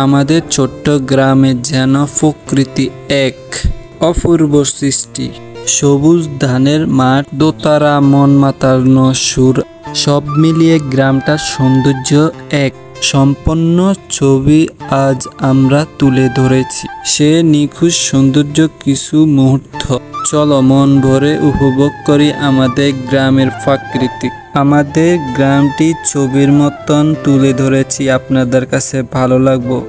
আমাদের ছোট্ট গ্রামে যেন প্রকৃতি এক অপূর্ব সৃষ্টি। সবুজ ধানের মাঠ, দোতারা, মন মাতানো সুর, সব মিলিয়ে গ্রামটার সৌন্দর্য এক সম্পন্ন ছবি আজ আমরা তুলে ধরেছি। সে নিখুঁত সৌন্দর্য কিছু মুহূর্ত। চলো মন ভরে উপভোগ করি আমাদের গ্রামের প্রাকৃতিক। আমাদের গ্রামটি ছবির মতন তুলে ধরেছি, আপনাদের কাছে ভালো লাগবে।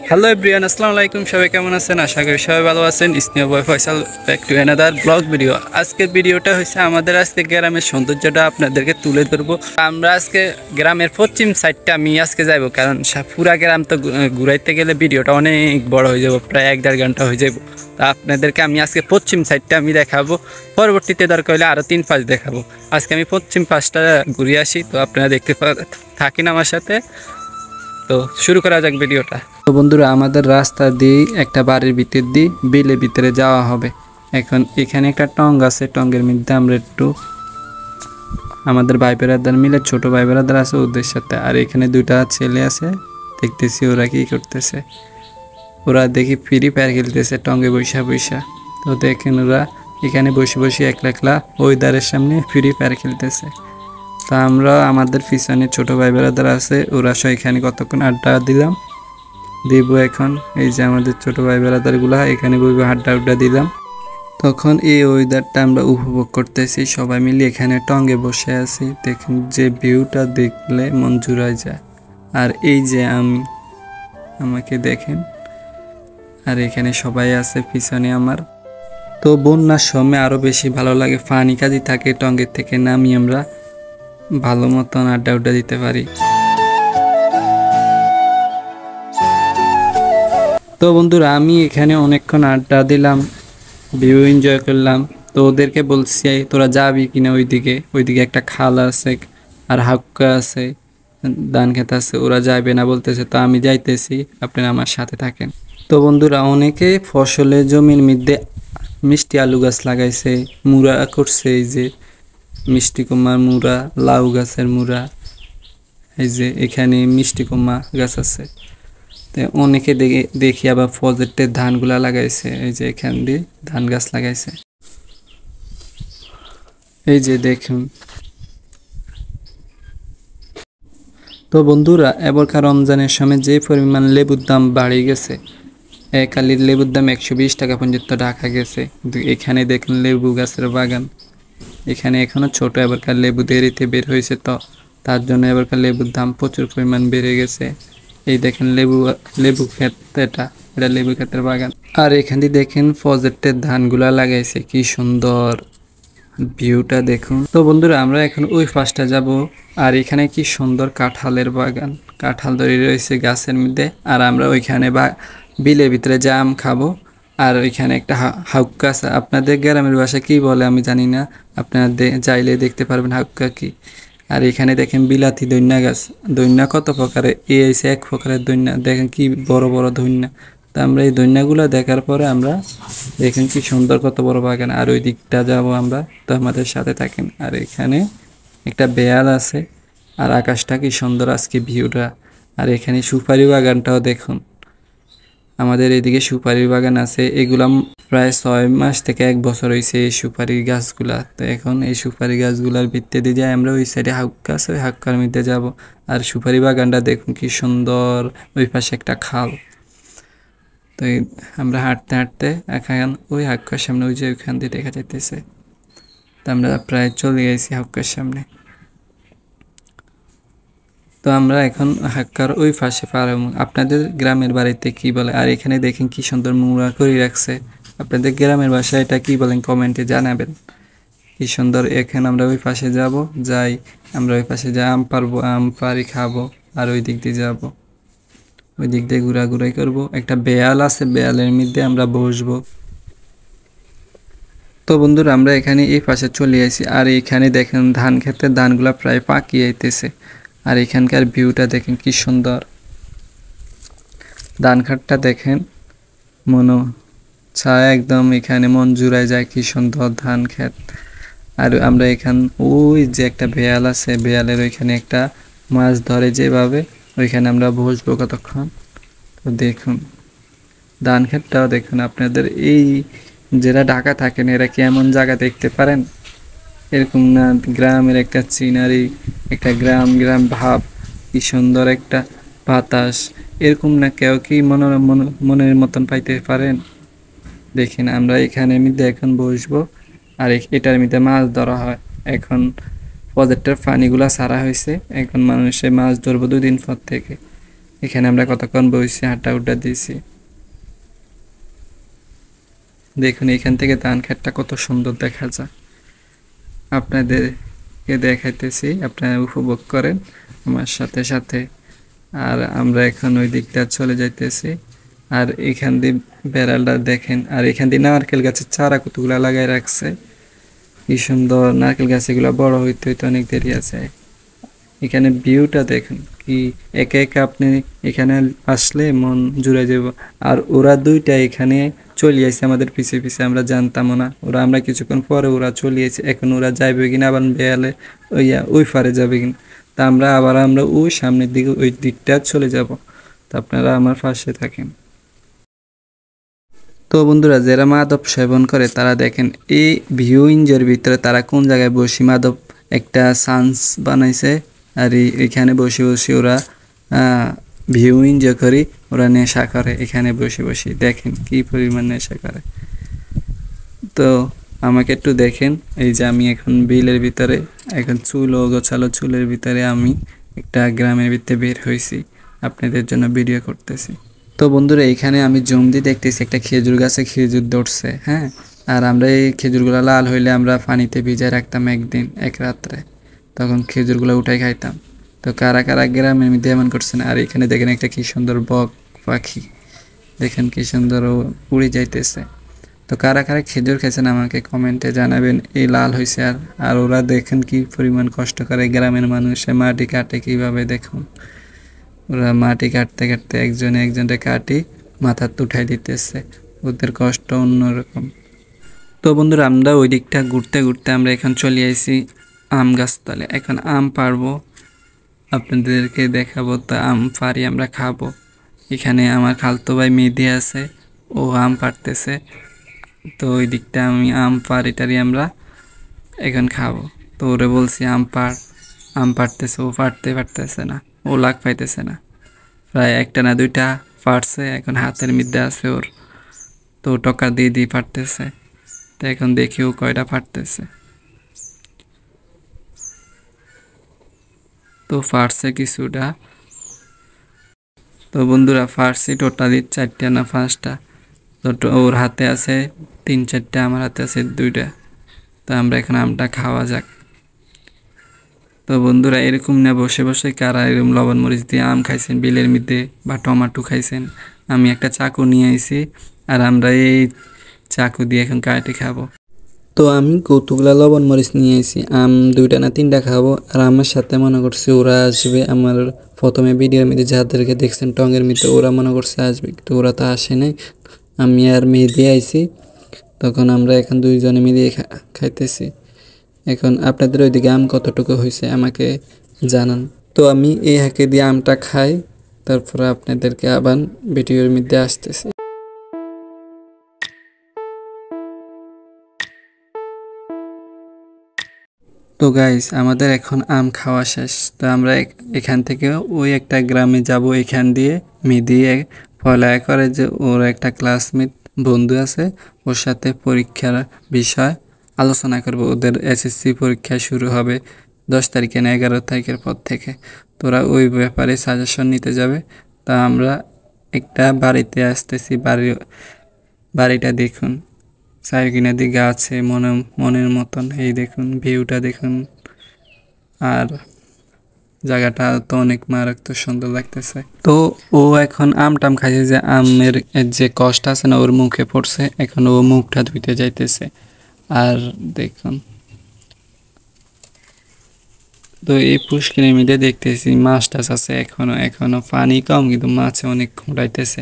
হ্যালো এভরিওয়ান, আসসালামু আলাইকুম। সবাই কেমন আছেন? আশা করি সবাই ভালো আছেন। স্নেহ boy Faisal, back to another blog video. আজকের ভিডিওটা হচ্ছে আমাদের আজকে গ্রামের সৌন্দর্যটা আপনাদেরকে তুলে ধরবো। আমরা আজকে গ্রামের পশ্চিম সাইডটা আমি আজকে যাবো, কারণ পুরা গ্রাম তো ঘুরাইতে গেলে ভিডিওটা অনেক বড় হয়ে যাবো, প্রায় 1-1.5 ঘন্টা হয়ে যাবো। তা আপনাদেরকে আমি আজকে পশ্চিম সাইডটা আমি দেখাবো, পরবর্তীতে দরকার হলে আরও 3 পাশ দেখাবো। আজকে আমি পশ্চিম পাশটা ঘুরে আসি, তো আপনারা দেখতে থাকেন আমার সাথে। তো শুরু করা যাক ভিডিওটা। তো বন্ধুরা, আমাদের রাস্তা দিয়ে একটা বাড়ির ভিতর দিয়ে বিলের ভিতরে যাওয়া হবে। এখন এখানে একটা টং আছে, টঙ্গের মধ্যে আমরা একটু আমাদের ভাই বেড়াদার মিলে, ছোট ভাই বেড়াদার আছে ওদের সাথে, আর এখানে 2টা ছেলে আছে, দেখতেছি ওরা কি করতেছে। ওরা দেখি ফ্রি ফায়ার খেলতেছে টঙ্গে বৈশা বৈশা। তো দেখেন ওরা এখানে বসে বসে একলা একলা ওই দ্বারের সামনে ফ্রি ফায়ার খেলতেছে। তা আমরা আমাদের পিছনে ছোট ভাই বেড়াদার আছে, ওরা সব এখানে কতক্ষণ আড্ডা দিব। এখন এই যে আমাদের ছোট ভাই বেড়াদারগুলা এখানে বসে আড্ডা দিলাম। তখন এই ওয়েদারটা আমরা উপভোগ করতেছি, সবাই মিলে এখানে টঙ্গে বসে আছি। দেখেন যে ভিউটা দেখলে মন জুড়ায় যায়। আর এই যে আমাকে দেখেন, আর এখানে সবাই আছে পিছনে আমার। তো বন্যার সময় আরও বেশি ভালো লাগে, পানি কাজি থাকে, টঙ্গের থেকে নামি আমরা ভালো মতন আড্ডা দিতে পারি। তো বন্ধুরা, আমি এখানে অনেকক্ষণ আড্ডা দিলাম, ভিউ এনজয় করলাম। তো ওদেরকে বলছি তোরা যাবি কিনা ওইদিকে একটা খাল আছে আর হাক্কা আছে, ধান খেত আছে, ওরা যাবে না বলতেছে। তো আমি যাইতেছি, আপনারা আমার সাথে থাকেন। তো বন্ধুরা, অনেকে ফসলে জমির মধ্যে মিষ্টি আলু গাছ লাগাইছে, মুড়া করছে। এই যে মিষ্টি কুমার মুড়া, লাউ গাছের মুড়া, এই যে এখানে মিষ্টি কুমা গাছ আছে। তো অনেকে দেখি আবার প্রজেক্টের ধানগুলা লাগাইছে, এই যে এখান দিয়ে ধান গাছ লাগাইছে। এই যে দেখুন। তো বন্ধুরা, এবারকার রমজানের সময় যে পরিমাণ লেবুর দাম বাড়ে গেছে, এক আলির লেবুর দাম 120 টাকা পর্যন্ত ঢাকা গেছে। কিন্তু এখানে দেখুন লেবু গাছের বাগান, এখানে এখনো ছোট, এবারকার লেবু দেরিতে বের হয়েছে, তো তার জন্য এবারকার লেবুর দাম প্রচুর পরিমাণ বেড়ে গেছে। এই দেখেন লেবু ক্ষেত, এটা লেবু ক্ষেতের বাগান। আর এখান দিয়ে দেখেন প্রজেক্টের ধানগুলা লাগাইছে, কি সুন্দর ভিউটা দেখুন। তো বন্ধুরা, আমরা এখন ওই পাশটা যাব। আর এখানে কি সুন্দর কাঁঠালের বাগান, কাঁঠাল ধরে রয়েছে গাছের মধ্যে। আর আমরা ওইখানে বিলের ভিতরে জাম খাবো। আর ওইখানে একটা হাক্কা আছে, আপনাদের গ্রামের ভাষায় কি বলে আমি জানি না, আপনারা চাইলে দেখতে পারবেন হাক্কা কি। আর এখানে দেখেন বিলাতি দৈন্যা গাছ, দৈন্যা কত প্রকারের, এসে এক প্রকারের দৈন্যা, দেখেন কি বড় বড় দৈন্যা। তো আমরা এই দৈন্যাগুলো দেখার পরে আমরা দেখেন কি সুন্দর কত বড় বাগান। আর ওই দিকটা যাব আমরা, তো আমাদের সাথে থাকেন। আর এখানে একটা বেয়াল আছে, আর আকাশটা কি সুন্দর আজকে ভিউটা। আর এখানে সুপারি বাগানটাও দেখুন, আমাদের এদিকে সুপারির বাগান আছে। এগুলা প্রায় 6 মাস থেকে 1 বছর হয়েছে এই সুপারি গাছগুলা। তো এখন এই সুপারি গাছগুলার ভিত্তি দিয়ে যাই আমরা ওই সাইডে হাক্কা আছে, ওই হাক্কার মধ্যে যাব। আর সুপারি বাগানটা দেখুন কি সুন্দর, ওই পাশে একটা খাল। তো আমরা হাঁটতে হাঁটতে এখন ওই হাক্কার সামনে, ওই যে ওইখান দিয়ে দেখা যাইতেছে। তো আমরা প্রায় চলে গেছি হাক্কার সামনে। তো আমরা এখন হাক্কার ওই পাশে পার হব। আপনাদের গ্রামের বাড়িতে কি বলে? আর এখানে দেখেন কি সুন্দর মুড়া করে রাখছে, আপনাদের গ্রামের ভাষায় এটা কি বলেন কমেন্টে জানাবেন। কি সুন্দর। এখন আমরা ওই পাশে যাই, আমরা ওই পাশে আম পারবো, আম পারি খাবো। আর ওই দিক দিয়ে যাবো, ওই দিক দিয়ে ঘোরাঘুরাই করবো। একটা বেয়াল আছে, বেয়ালের মধ্যে আমরা বসবো। তো বন্ধুরা, আমরা এখানে এই পাশে চলে আসি। আর এখানে দেখেন ধান ক্ষেতের ধানগুলা প্রায় পাকিয়ে আইতেছে। আর এখানকার ভিউটা দেখেন কি সুন্দর, ধান খাটটা দেখেন, ছায়া একদম, এখানে মন জুড়ায় যায়, কি সুন্দর ধান ক্ষেত। আর আমরা ওই যে একটা বেয়াল আছে, বেয়ালের ওইখানে একটা মাছ ধরে যেভাবে, ওইখানে আমরা বসবো কতক্ষণ। তো দেখুন ধান ক্ষেতটাও দেখুন। আপনাদের এই যারা ঢাকা থাকেন এরা কি এমন জায়গা দেখতে পারেন? এরকম না গ্রামের একটা সিনারি, একটা গ্রাম গ্রাম ভাব, কি সুন্দর একটা বাতাস, এরকম না কেউ কি মনের মতন পাইতে পারেন? দেখেন আমরা এখানে মধ্যে এখন বসবো আর এটার মধ্যে মাছ ধরা হয়। এখন প্রজেক্টের পানিগুলা ছাড়া হয়েছে, এখন মানুষে মাছ ধরবো 2 দিন পর থেকে। এখানে আমরা কতক্ষণ বসছি, হাঁটা উড্ডা দিয়েছি। দেখুন এখান থেকে ধান ক্ষেতটা কত সুন্দর দেখা যায়। আপনাদেরকে দেখাইতেছি, আপনারা উপভোগ করেন আমার সাথে সাথে। আর আমরা এখন ওই দিকটা চলে যাইতেছি। আর এখান দিয়ে বেড়ালটা দেখেন, আর এখান দিয়ে নারকেল গাছের চারা কতগুলা লাগাই রাখছে, কি সুন্দর। নারকেল গাছ এগুলো বড় হইতে হইতে অনেক দেরি আছে। এখানে ভিউটা দেখুন, কি একে একে আপনি এখানে আসলে মন জুড়ে যাব। আর ওরা দুইটা এখানে চলে আসছে আমাদের পিছে পিছে, আমরা জানতামও না। আমরা কিছুক্ষণ পরে ওরা চলে আসছে, এখন ওরা যাইবে কিনা আবার বেয়ালে ওই পারে যাবে কিনা। তা আমরা ওই সামনের দিকে ওই দিকটা চলে যাব। তো আপনারা আমার পাশে থাকেন। তো বন্ধুরা যারা মাদক সেবন করে তারা দেখেন এই ভিউ এনজয়ের ভিতরে তারা কোন জায়গায় বসে মাদক একটা সান্স বানাইছে। আর এখানে বসে বসে ওরা ভিউ এনজয় করি, ওরা নেশা করে এখানে বসে বসে। দেখেন কি পরিমাণ নেশা করে। তো আমাকে একটু দেখেন, এই যে আমি এখন বিলের ভিতরে, এখন চুল ও গোছালো চুলের ভিতরে আমি একটা গ্রামের ভিতরে বের হয়েছি, আপনাদের জন্য ভিডিও করতেছি। তো বন্ধুরা এখানে আমি জুম দিয়ে দেখতেছি একটা খেজুর গাছে খেজুর ধরছে, হ্যাঁ। আর আমরা এই খেজুরগুলো লাল হইলে আমরা পানিতে ভিজায় রাখতাম একদিন এক রাত্রে, তখন খেজুরগুলো উঠাই খাইতাম। তো কারা কারা গ্রামের মধ্যে এমন করছেন। আর এখানে দেখেন একটা কি সুন্দর বক পাখি, দেখেন কি সুন্দর উড়ে যাইতেছে। তো কারা কারা খেজুর খেয়েছেন আমাকে কমেন্টে জানাবেন। এই লাল হয়েছে আর ওরা দেখেন কি পরিমাণ কষ্ট করে, গ্রামের মানুষে মাটি কাটে কিভাবে দেখুন। ওরা মাটি কাটতে কাটতে একজনে একজনকে কাটি মাথা উঠাই দিতেছে, ওদের কষ্ট অন্যরকম। তো বন্ধুরা আমরা ওই দিকটা ঘুরতে ঘুরতে আমরা এখন চলে আসি আম গাছতলে। এখন আম পারবো, আপনাদেরকে দেখাবো। তা আম পারি আমরা খাবো। এখানে আমার খালতো ভাই মেহেদি আছে, ও আম পারতেছে। তো ওই দিকটা আমি আম পারি আমরা এখন খাবো। তো ওরে বলছি আম পারতেছে, ও পারতেছে না, ও লাগ পাইতেছে না। প্রায় একটা না দুইটা পারছে, এখন হাতের মধ্যে আছে ওর। তো টকা দিয়ে দিয়ে পারতেছে। তো এখন দেখি ও কয়টা পারতেছে। তো পারছে কিছুটা। তো বন্ধুরা পারছি টোটালি 4টা না 5টা। তো ওর হাতে আছে 3-4টা, আমার হাতে আছে 2টা। তো আমরা এখন আমটা খাওয়া যাক। তো বন্ধুরা এরকম না বসে বসে কারা এরকম লবণ মরিচ দিয়ে আম খাইছেন বিলের মধ্যে, বা টমাটো খাইছেন? আমি একটা চাকু নিয়ে আইছি, আর আমরা এই চাকু দিয়ে এখন কাটে খাবো। তো আমি কৌতুকলা লবণ মরিচ নিয়ে আইছি, আম 2টা না 3টা খাবো। আর আমার সাথে মনে করছে ওরা আসবে, আমার প্রথমে ভিডিওর মধ্যে যাদেরকে দেখছেন টঙ্গের মধ্যে, ওরা মনে করছে আসবে, তো ওরা তো আসে নাই। আমি আর মেহেদি আইছি, তখন আমরা এখন 2জনে মিলে খাইতেছি। এখন আপনাদের ওইদিকে আম কতটুকু হয়েছে আমাকে জানান। তো আমি এই হাঁকে দিয়ে আমটা খাই, তারপরে আপনাদেরকে আবার ভিডিওর মধ্যে আসতেছি। তো গাইস আমাদের এখন আম খাওয়া শেষ। তো আমরা এখান থেকে ওই একটা গ্রামে যাব। এখান দিয়ে মেহেদি পড়ালেখা করে, যে ওর একটা ক্লাসমেট বন্ধু আছে, ওর সাথে পরীক্ষার বিষয় আলোচনা করব। ওদের এসএসসি পরীক্ষা শুরু হবে 10 তারিখে না 11 তারিখের পর থেকে। তোরা ওই ব্যাপারে সাজেশন নিতে যাবে। তা আমরা একটা বাড়িতে আসতেছি। বাড়িটা দেখুন, চারিকিনা দিকে আছে মনের মতন। এই দেখুন ভিউটা দেখুন, আর জায়গাটা তো অনেক মারাত্মক সুন্দর লাগতেছে। তো ও এখন আমটাম খাইছে, যে আমের যে কষ্ট আছে না ওর মুখে পড়ছে, এখন ও মুখটা ধুইতে যাইতেছে। আর দেখুন, তো এই পুষ্করিণীর মধ্যে দেখতেছি মাছ টাছ আছে, এখনো পানি কম, কিন্তু মাছে অনেক খুঁড়াইতেছে।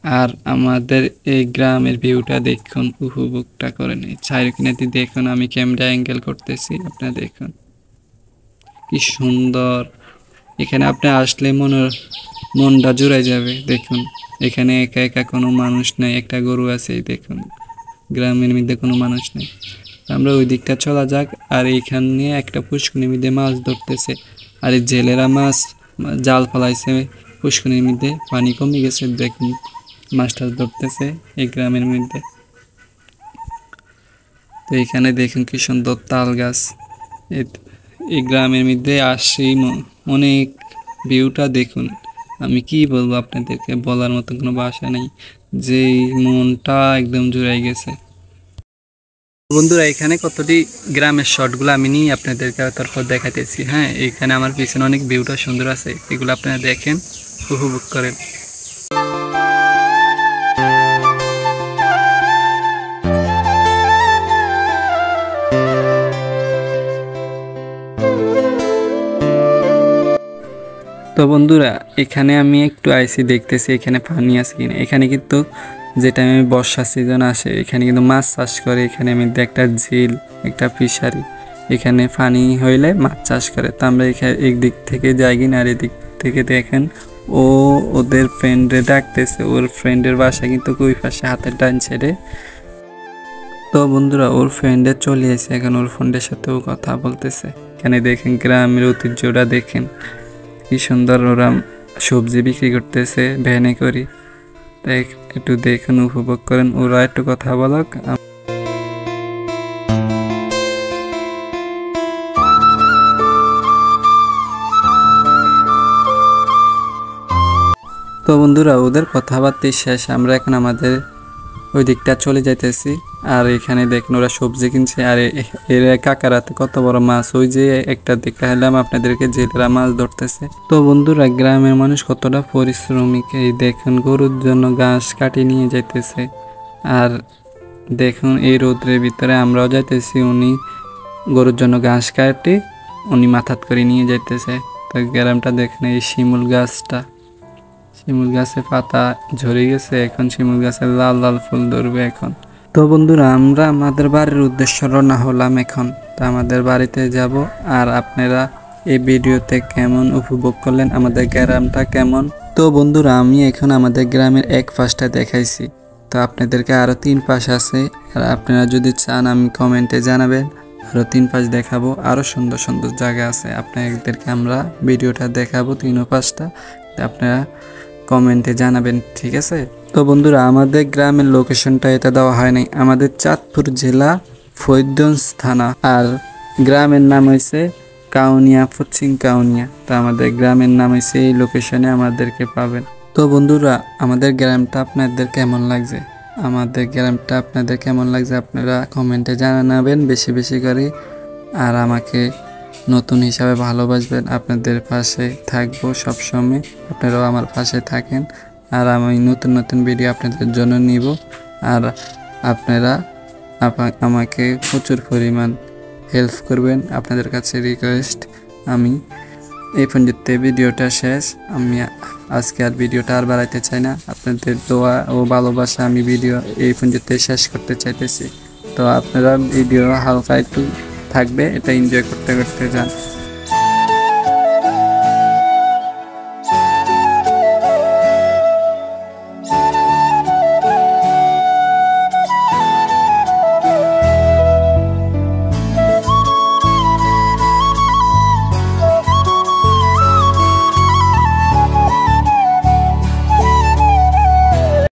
আর আমাদের এই গ্রামের ভিউটা দেখুন, উপভোগটা করে নেই। চারিদিকে দেখুন, আমি ক্যামেরা অ্যাঙ্গেল করতেছি, আপনারা দেখুন কি সুন্দর এখানে আপনি আসলে মনটা জুড়াই যাবে। দেখুন এখানে একা একা কোনো মানুষ নেই, একটা গরু আছে এই দেখুন, গ্রামের মধ্যে কোনো মানুষ নেই। আমরা ওই দিকটা চলা যাক। আর এইখানে একটা পুষ্করিণীর মধ্যে মাছ ধরতেছে, আর এই জেলেরা মাছ জাল ফলাইছে পুষ্করিণীর মধ্যে, পানি কমে গেছে দেখুন মাছ টাছ ধরতেছে এই গ্রামের মধ্যে। তো এখানে দেখুন কি সুন্দর তাল গাছ। এই গ্রামের মধ্যে আসি অনেক ভিউটা দেখুন, আমি কি বলবো আপনাদেরকে, বলার মতো কোনো ভাষা নেই, যে মনটা একদম জুড়াই গেছে। বন্ধুরা এখানে কতটি গ্রামের শটগুলো আমি নিয়ে আপনাদেরকে তারপর দেখাতেছি। হ্যাঁ, এখানে আমার পিছনে অনেক ভিউটা সুন্দর আছে, এগুলো আপনারা দেখেন, উপভোগ করেন। তো বন্ধুরা এখানে আমি একটু আইসি দেখতেছি এখানে পানি আছে কিনা। এখানে কিন্তু যে টাইমে বর্ষা সিজন আসে এখানে কিন্তু মাছ চাষ করে। এখানে আমি একটা ঝিল, একটা ফিশারি, এখানে পানি হইলে মাছ চাষ করে। তো আমরা এখানে একদিক থেকে যাই কিনা, আর এদিক থেকে দেখেন ও ওদের ফ্রেন্ডে ডাকতেছে। ওর ফ্রেন্ডের বাসা কিন্তু ওই পাশে হাতের ডান ছেড়ে। তো বন্ধুরা ওর ফ্রেন্ডে চলে এসে এখন ওর ফ্রেন্ডের সাথেও কথা বলতেছে। এখানে দেখেন গ্রামের ঐতিহ্যটা দেখেন কি সুন্দর, ওরা সবজি বিক্রি করতেছে ভ্যানে করি। তাই একটু দেখুন, উপভোগ করেন, ওরা একটু কথা বলক। তো বন্ধুরা ওদের কথাবার্তা শেষ, আমরা এখন আমাদের ওই দিকটা চলে যাইতেছি। আর এখানে দেখুন ওরা সবজি কিনছে, আর এর কাকারাতে কত বড় মাছ, ওই যে একটা দেখালাম আপনাদেরকে, জেলেরা মাছ ধরতেছে। তো বন্ধুরা গ্রামের মানুষ কতটা পরিশ্রমিক, এই দেখুন গরুর জন্য ঘাস কাটি নিয়ে যাইতেছে। আর দেখুন এই রোদ্রের ভিতরে আমরাও যাইতেছি, উনি গরুর জন্য ঘাস কাটি উনি মাথাত করে নিয়ে যাইতেছে। তো গ্রামটা দেখুন, এই শিমুল গাছটা, শিমুল গাছে পাতা ঝরে গেছে, এখন শিমুল গাছের লাল লাল ফুল ধরবে এখন। তো বন্ধুরা আমরা আমাদের বাড়ির উদ্দেশ্য রওনা হলাম এখন। তো আমাদের বাড়িতে যাব। আর আপনারা এই ভিডিওতে কেমন উপভোগ করলেন, আমাদের গ্রামটা কেমন। তো বন্ধুরা আমি এখন আমাদের গ্রামের এক পাশটা দেখাইছি, তো আপনাদেরকে আরও 3 পাশ আছে। আর আপনারা যদি চান আমি কমেন্টে জানাবেন, আরও 3 পাশ দেখাবো, আরও সুন্দর সুন্দর জায়গা আছে আপনাদেরকে আমরা ভিডিওটা দেখাবো 3 পাশটা, আপনারা কমেন্টে জানাবেন, ঠিক আছে। তো বন্ধুরা আমাদের গ্রামের লোকেশনটা এটা দেওয়া হয় নাই, আমাদের চাঁদপুর জেলা ফরিদগঞ্জ থানা, আর গ্রামের নাম হয়েছে কাউনিয়া, পশ্চিম কাউনিয়া। তো আমাদের গ্রামের নাম হয়েছে এই লোকেশনে আমাদেরকে পাবেন। তো বন্ধুরা আমাদের গ্রামটা আপনাদের কেমন লাগছে, আপনারা কমেন্টে জানাবেন বেশি বেশি করে। আর আমাকে নতুন হিসাবে ভালোবাসবেন, আপনাদের পাশে থাকবো সবসময়, আপনারাও আমার পাশে থাকেন। আর আমি নতুন নতুন ভিডিও আপনাদের জন্য নিব। আর আপনারা আমাকে প্রচুর পরিমাণ হেল্প করবেন, আপনাদের কাছে রিকোয়েস্ট। আমি এই পর্যন্ত ভিডিওটা শেষ, আমি আজকে আর ভিডিওটা আর বাড়াইতে চাই না। আপনাদের দোয়া ও ভালোবাসা আমি ভিডিও এই পর্যন্ত শেষ করতে চাইতেছি। তো আপনারা ভিডিও হালকা একটু থাকবে, এটা এনজয় করতে করতে যান।